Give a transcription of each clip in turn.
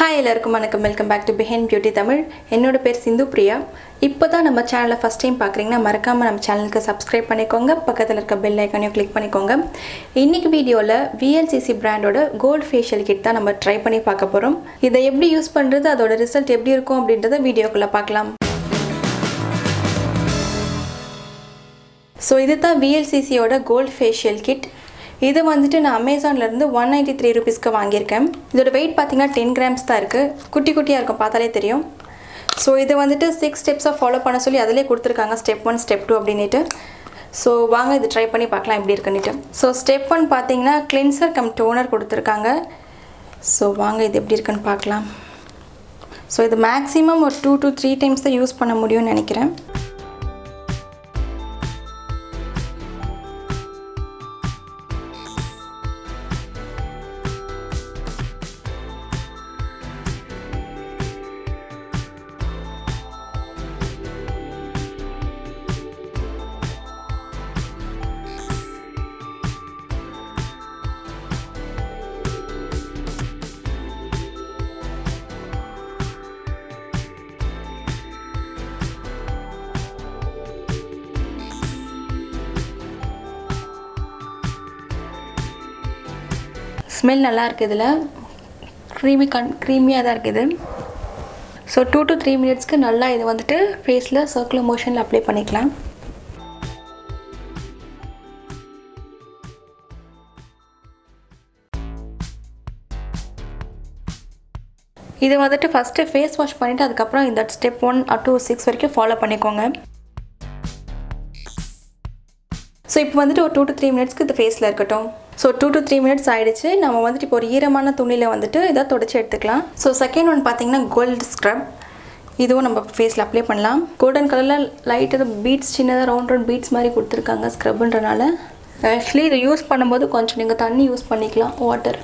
Hi எல்லாருக்கும் வணக்கம் welcome back to behind beauty Tamil. என்னோட பேர் சிந்து பிரியா. இப்போதான் நம்ம சேனலை ஃபர்ஸ்ட் டைம் பார்க்குறீங்கன்னா மறக்காமல் நம்ம சேனலுக்கு சப்ஸ்கிரைப் பண்ணிக்கோங்க. பக்கத்தில் இருக்க பெல் ஐக்கானையும் கிளிக் பண்ணிக்கோங்க. இன்னைக்கு வீடியோவில் VLCC பிராண்டோட கோல்ட் ஃபேஷியல் கிட் தான் நம்ம ட்ரை பண்ணி பார்க்க போகிறோம். இதை எப்படி யூஸ் பண்ணுறது, அதோட ரிசல்ட் எப்படி இருக்கும் அப்படின்றத வீடியோக்குள்ளே பார்க்கலாம். ஸோ இது தான் VLCCயோட கோல்ட் ஃபேஷியல் கிட். இது வந்துட்டு நான் அமேசான்லேருந்து 193 ரூபீஸ்க்கு வாங்கியிருக்கேன். இதோட வெயிட் பார்த்தீங்கன்னா 10 கிராம்ஸ் தான் இருக்குது. குட்டி குட்டியாக இருக்கும், பார்த்தாலே தெரியும். ஸோ இது வந்துட்டு 6 ஸ்டெப்ஸாக ஃபாலோ பண்ண சொல்லி அதிலே கொடுத்துருக்காங்க, ஸ்டெப் 1 ஸ்டெப் 2 அப்படின்ட்டு. ஸோ வாங்க இது ட்ரை பண்ணி பார்க்கலாம் எப்படி இருக்குன்னுட்டு. ஸோ ஸ்டெப் 1 பார்த்தீங்கன்னா கிளென்சர் கம் டோனர் கொடுத்துருக்காங்க. ஸோ வாங்க இது எப்படி இருக்குன்னு பார்க்கலாம். ஸோ இது மேக்ஸிமம் ஒரு 2 to 3 டைம்ஸ் தான் யூஸ் பண்ண முடியும்னு நினைக்கிறேன். ஸ்மெல் நல்லா இருக்குது, இதில் க்ரீமியாக தான் இருக்குது. ஸோ 2 to 3 மினிட்ஸ்க்கு நல்லா இது வந்துட்டு ஃபேஸில் சர்க்குலர் மோஷனில் அப்ளை பண்ணிக்கலாம். இது வந்துட்டு ஃபஸ்ட்டு ஃபேஸ் வாஷ் பண்ணிவிட்டு அதுக்கப்புறம் இந்த ஸ்டெப் 1 up to 6 வரைக்கும் ஃபாலோ பண்ணிக்கோங்க. ஸோ இப்போ வந்துட்டு ஒரு 2 to 3 மினிட்ஸ்க்கு இது ஃபேஸில் இருக்கட்டும். ஸோ 2 to 3 மினிட்ஸ் ஆகிடுச்சு. நம்ம வந்துட்டு இப்போ ஒரு ஈரமான துணியில் வந்துட்டு இதை தொடச்சி எடுத்துக்கலாம். ஸோ செகண்ட் ஒன் பார்த்தீங்கன்னா கோல்டு ஸ்க்ரப். இதுவும் நம்ம ஃபேஸில் அப்ளை பண்ணலாம். கோல்டன் கலரில் லைட்டாக பீட்ஸ், சின்னதாக ரவுண்ட் பீட்ஸ் மாதிரி கொடுத்துருக்காங்க ஸ்க்ரப்ன்றனால. ஆக்சுவலி இதை யூஸ் பண்ணும்போது கொஞ்சம் நீங்கள் தண்ணி யூஸ் பண்ணிக்கலாம், வாட்டர்,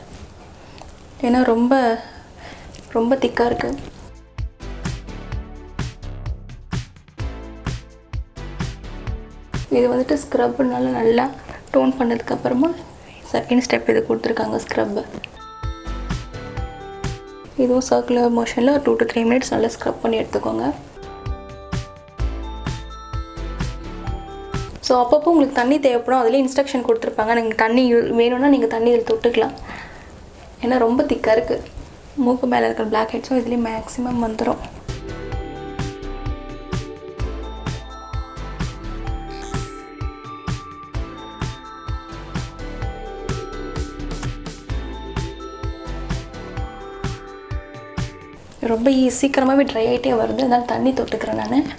ஏன்னா ரொம்ப திக்காக இருக்குது. இது வந்துட்டு ஸ்க்ரப்னால நல்லா டோன் பண்ணதுக்கப்புறமா செகண்ட் ஸ்டெப் இது கொடுத்துருக்காங்க, ஸ்க்ரப்பு. இதுவும் சர்க்குலர் மோஷனில் 2 to 3 மினிட்ஸ் நல்லா ஸ்க்ரப் பண்ணி எடுத்துக்கோங்க. ஸோ அப்பப்போ உங்களுக்கு தண்ணி தேவைப்படும், அதிலே இன்ஸ்ட்ரக்ஷன் கொடுத்துருப்பாங்க. நீங்கள் தண்ணி வேணும்னா நீங்கள் தண்ணி இதில் தொட்டுக்கலாம், ஏன்னா ரொம்ப திக்காக இருக்குது. மூக்கு மேலே இருக்கிற பிளாக் ஹெட்ஸும் இதுலேயே மேக்ஸிமம் வந்துடும். ரொம்ப சீக்கிரமாகவே ட்ரை ஆகிட்டே வருது, அதனால தண்ணி தொட்டுக்கிறேன் நான்.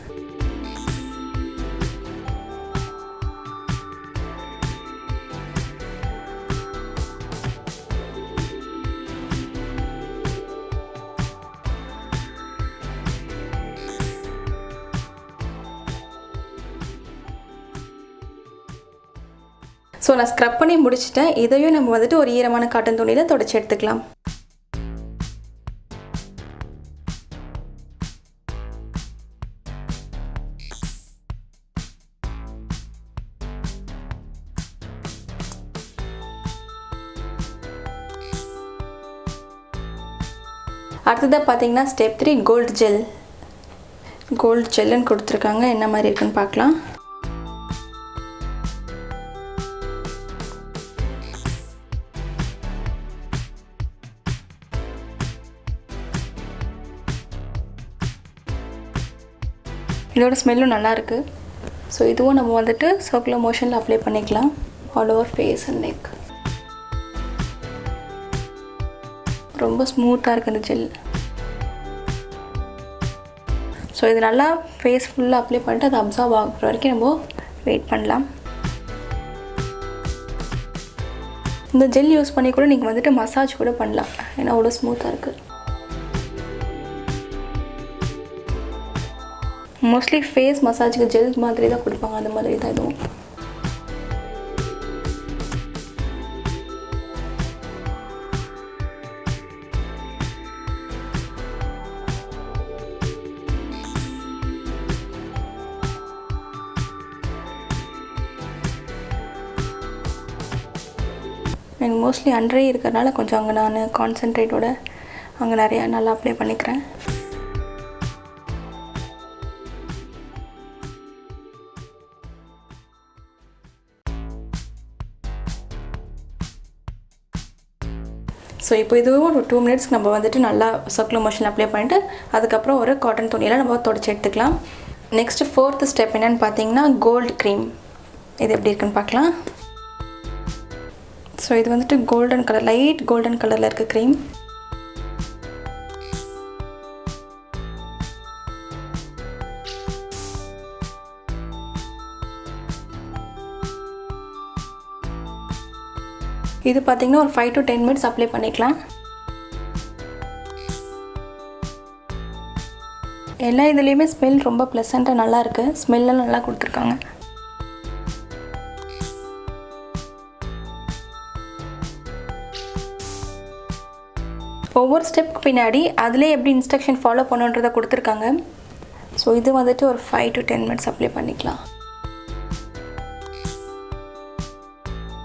ஸோ நான் ஸ்க்ரப் பண்ணி முடிச்சிட்டேன். இதையும் நம்ம வந்துட்டு ஒரு ஈரமான காட்டன் துணியில் தொடச்சி எடுத்துக்கலாம். அடுத்ததாக பார்த்தீங்கன்னா ஸ்டெப் 3 கோல்டு ஜெல்லுன்னு கொடுத்துருக்காங்க. என்ன மாதிரி இருக்குன்னு பார்க்கலாம். இதோட ஸ்மெல்லும் நல்லா இருக்குது. ஸோ இதுவும் நம்ம வந்துட்டு சர்க்குலர் மோஷனில் அப்ளை பண்ணிக்கலாம் all over face and neck. ரொம்ப ஸ்மூத்தாக இருக்குது இந்த ஜெல். ஸோ இது நல்லா ஃபேஸ் ஃபுல்லாக அப்ளை பண்ணிட்டு அது அப்சார்ப் ஆகிற வரைக்கும் நம்ம வெயிட் பண்ணலாம். இந்த ஜெல் யூஸ் பண்ணி கூட நீங்கள் வந்துட்டு மசாஜ் கூட பண்ணலாம், ஏன்னா அவ்வளோ ஸ்மூத்தாக இருக்குது. மோஸ்ட்லி ஃபேஸ் மசாஜுக்கு ஜெல் மாதிரி தான் கொடுப்பாங்க, அந்த மாதிரி தான் இதுவும். எனக்கு மோஸ்ட்லி அண்டரே இருக்கிறனால கொஞ்சம் அங்கே நான் கான்சென்ட்ரேட்டோட அங்கே நிறையா நல்லா அப்ளை பண்ணிக்கிறேன். ஸோ இப்போ இதுவும் ஒரு 2 மினிட்ஸ்க்கு நம்ம வந்துட்டு நல்லா சர்க்குலர் மோஷன் அப்ளை பண்ணிவிட்டு அதுக்கப்புறம் ஒரு காட்டன் துணியில் நம்ம தொடச்சி எடுத்துக்கலாம். நெக்ஸ்ட்டு 4th ஸ்டெப் என்னென்னு பார்த்தீங்கன்னா கோல்டு க்ரீம். இது எப்படி இருக்குன்னு பார்க்கலாம். ஸோ இது வந்துட்டு கோல்டன் கலர், லைட் கோல்டன் கலரில் இருக்க க்ரீம். இது பார்த்திங்கன்னா ஒரு 5 to 10 மினிட்ஸ் அப்ளை பண்ணிக்கலாம். எல்லா இதுலேயுமே ஸ்மெல் ரொம்ப ப்ளசண்ட்டாக நல்லா இருக்குது. ஸ்மெல்லாம் நல்லா கொடுத்துருக்காங்க. ஒவ்வொரு ஸ்டெப்புக்கு பின்னாடி அதிலே எப்படி இன்ஸ்ட்ரக்ஷன் ஃபாலோ பண்ணுன்றதை கொடுத்துருக்காங்க. ஸோ இது வந்துட்டு ஒரு 5 to 10 மினிட்ஸ் அப்ளை பண்ணிக்கலாம்.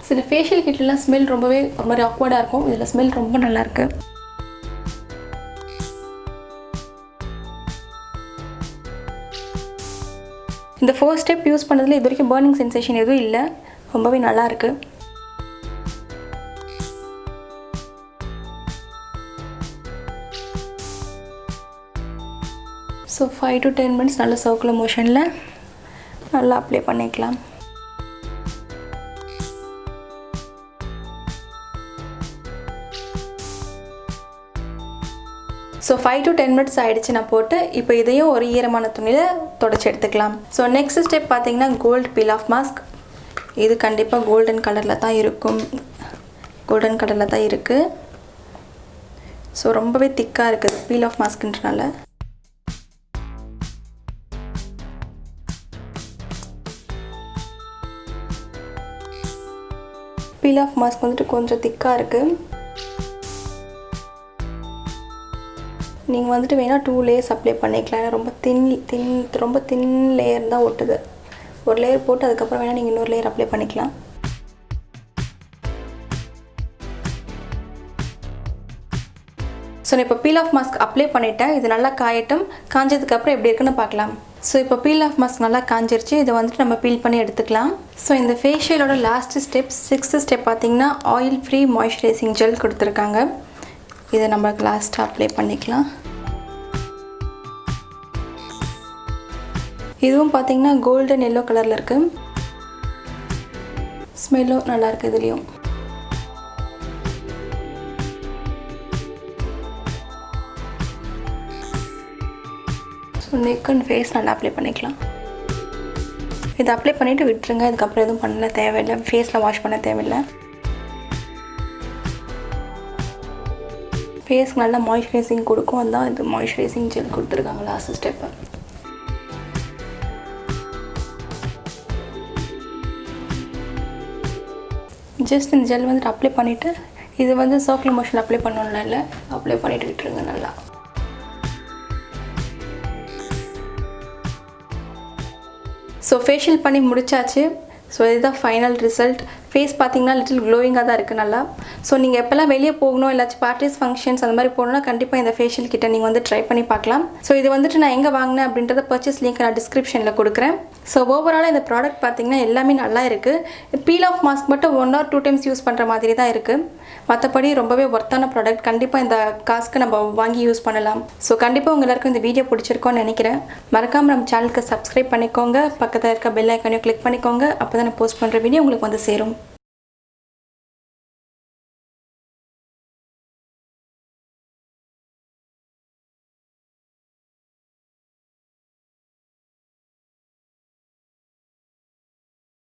சில ஃபேஷியல் கிட்லாம் ஸ்மெல் ரொம்பவே ஒரு மாதிரி ஆக்வர்டாக இருக்கும். இதில் ஸ்மெல் ரொம்ப நல்லாயிருக்கு. இந்த 4 ஸ்டெப் யூஸ் பண்ணதில் இது வரைக்கும் பர்னிங் சென்சேஷன் எதுவும் இல்லை. ரொம்பவே நல்லாயிருக்கு. ஸோ 5 to 10 மினிட்ஸ் நல்ல சர்க்குலர் மோஷனில் நல்லா அப்ளை பண்ணிக்கலாம். ஸோ 5 to 10 மினிட்ஸ் ஆகிடுச்சு நான் போட்டு. இப்போ இதையும் ஒரு ஈரமான துணியில் தொடச்சி எடுத்துக்கலாம். ஸோ நெக்ஸ்ட் ஸ்டெப் பார்த்தீங்கன்னா கோல்டு பீல் ஆஃப் மாஸ்க். இது கண்டிப்பாக கோல்டன் கலரில் தான் இருக்கும். கோல்டன் கலரில் தான் இருக்குது. ஸோ ரொம்பவே திக்காக இருக்குது பீல் ஆஃப் மாஸ்க்குன்றனால. பீல் ஆஃப் மாஸ்க் வந்துட்டு கொஞ்சம் திக்காக இருக்குது. நீங்கள் வந்துட்டு வேணால் 2 லேயர்ஸ் அப்ளை பண்ணிக்கலாம். ரொம்ப தின் லேயர் தான் ஒட்டுது. ஒரு லேயர் போட்டு அதுக்கப்புறம் வேணால் நீங்கள் இன்னொரு லேயர் அப்ளை பண்ணிக்கலாம். ஸோ நான் இப்போ பீல் ஆஃப் மாஸ்க் அப்ளை பண்ணிவிட்டேன். இது நல்லா காயட்டும். காஞ்சதுக்கப்புறம் எப்படி இருக்குன்னு பார்க்கலாம். ஸோ இப்போ பீல் ஆஃப் மாஸ்க் நல்லா காஞ்சிருச்சு. இதை வந்துட்டு நம்ம பீல் பண்ணி எடுத்துக்கலாம். ஸோ இந்த ஃபேஷியலோட லாஸ்ட் ஸ்டெப் 6th ஸ்டெப் பார்த்தீங்கன்னா ஆயில் ஃப்ரீ மாய்ஸ்சரைசிங் ஜெல் கொடுத்துருக்காங்க. இதை நம்ம லாஸ்ட்டாக அப்ளை பண்ணிக்கலாம். இதுவும் பார்த்தீங்கன்னா கோல்டன் எல்லோ கலரில் இருக்குது. ஸ்மெல்லும் நல்லாயிருக்கு இதுலேயும். ஸோ நெக் அண்ட் ஃபேஸ் நல்லா அப்ளை பண்ணிக்கலாம். இதை அப்ளை பண்ணிவிட்டு விட்டுருங்க. இதுக்கப்புறம் எதுவும் பண்ண தேவையில்லை. ஃபேஸில் வாஷ் பண்ண தேவையில்லை. ஃபேஸ்க்கு நல்லா மாய்ஸ்சரைசிங் கொடுக்கும். அதுதான் இது மாய்ஸ்சரைசிங் ஜெல் கொடுத்துருக்காங்க லாஸ்ட் ஸ்டெப்பு. ஜஸ்ட் இந்த ஜெல் வந்துட்டு அப்ளை பண்ணிவிட்டு இது வந்து சர்க்குலர் மோஷன் அப்ளை பண்ணணும்ல, இல்லை அப்ளை பண்ணிவிட்டு விட்டுருங்க நல்லா. ஸோ ஃபேஷியல் பண்ணி முடிச்சாச்சு. ஸோ இதுதான் ஃபைனல் ரிசல்ட். ஃபேஸ் பார்த்தீங்கன்னா லிட்டில் க்ளோயிங்காக தான் இருக்குது நல்லா. ஸோ நீங்கள் எப்போல்லாம் வெளியே போகணும், இல்லாச்சும் பார்ட்டிஸ் ஃபங்க்ஷன்ஸ் அந்த மாதிரி போகணுன்னா கண்டிப்பாக இந்த ஃபேஷியல் கிட்ட நீங்கள் வந்து ட்ரை பண்ணி பார்க்கலாம். ஸோ இது வந்துட்டு நான் எங்கே வாங்கினேன் அப்படின்றத பர்ச்சேஸ் லிங்க் நான் டிஸ்கிரிப்ஷனில் கொடுக்குறேன். ஸோ ஓவராலாக இந்த ப்ராடக்ட் பார்த்தீங்கன்னா எல்லாமே நல்லா இருக்குது. பீல் ஆஃப் மாஸ்க் மட்டும் 1 or 2 டைம்ஸ் யூஸ் பண்ணுற மாதிரி தான் இருக்குது. மற்றபடி ரொம்பவே ஒர்த்தான ப்ராடக்ட். கண்டிப்பாக இந்த காசுக்கு நம்ம வாங்கி யூஸ் பண்ணலாம். ஸோ கண்டிப்பாக உங்கள் எல்லாருக்கும் இந்த வீடியோ பிடிச்சிருக்கோன்னு நினைக்கிறேன். மறக்காமல் நம்ம சேனலுக்கு சப்ஸ்கிரைப் பண்ணிக்கோங்க. பக்கத்தில் இருக்க பெல் ஐக்கானையும் கிளிக் பண்ணிக்கோங்க. அப்போ தான் நான் போஸ்ட் பண்ணுற வீடியோ உங்களுக்கு வந்து சேரும்.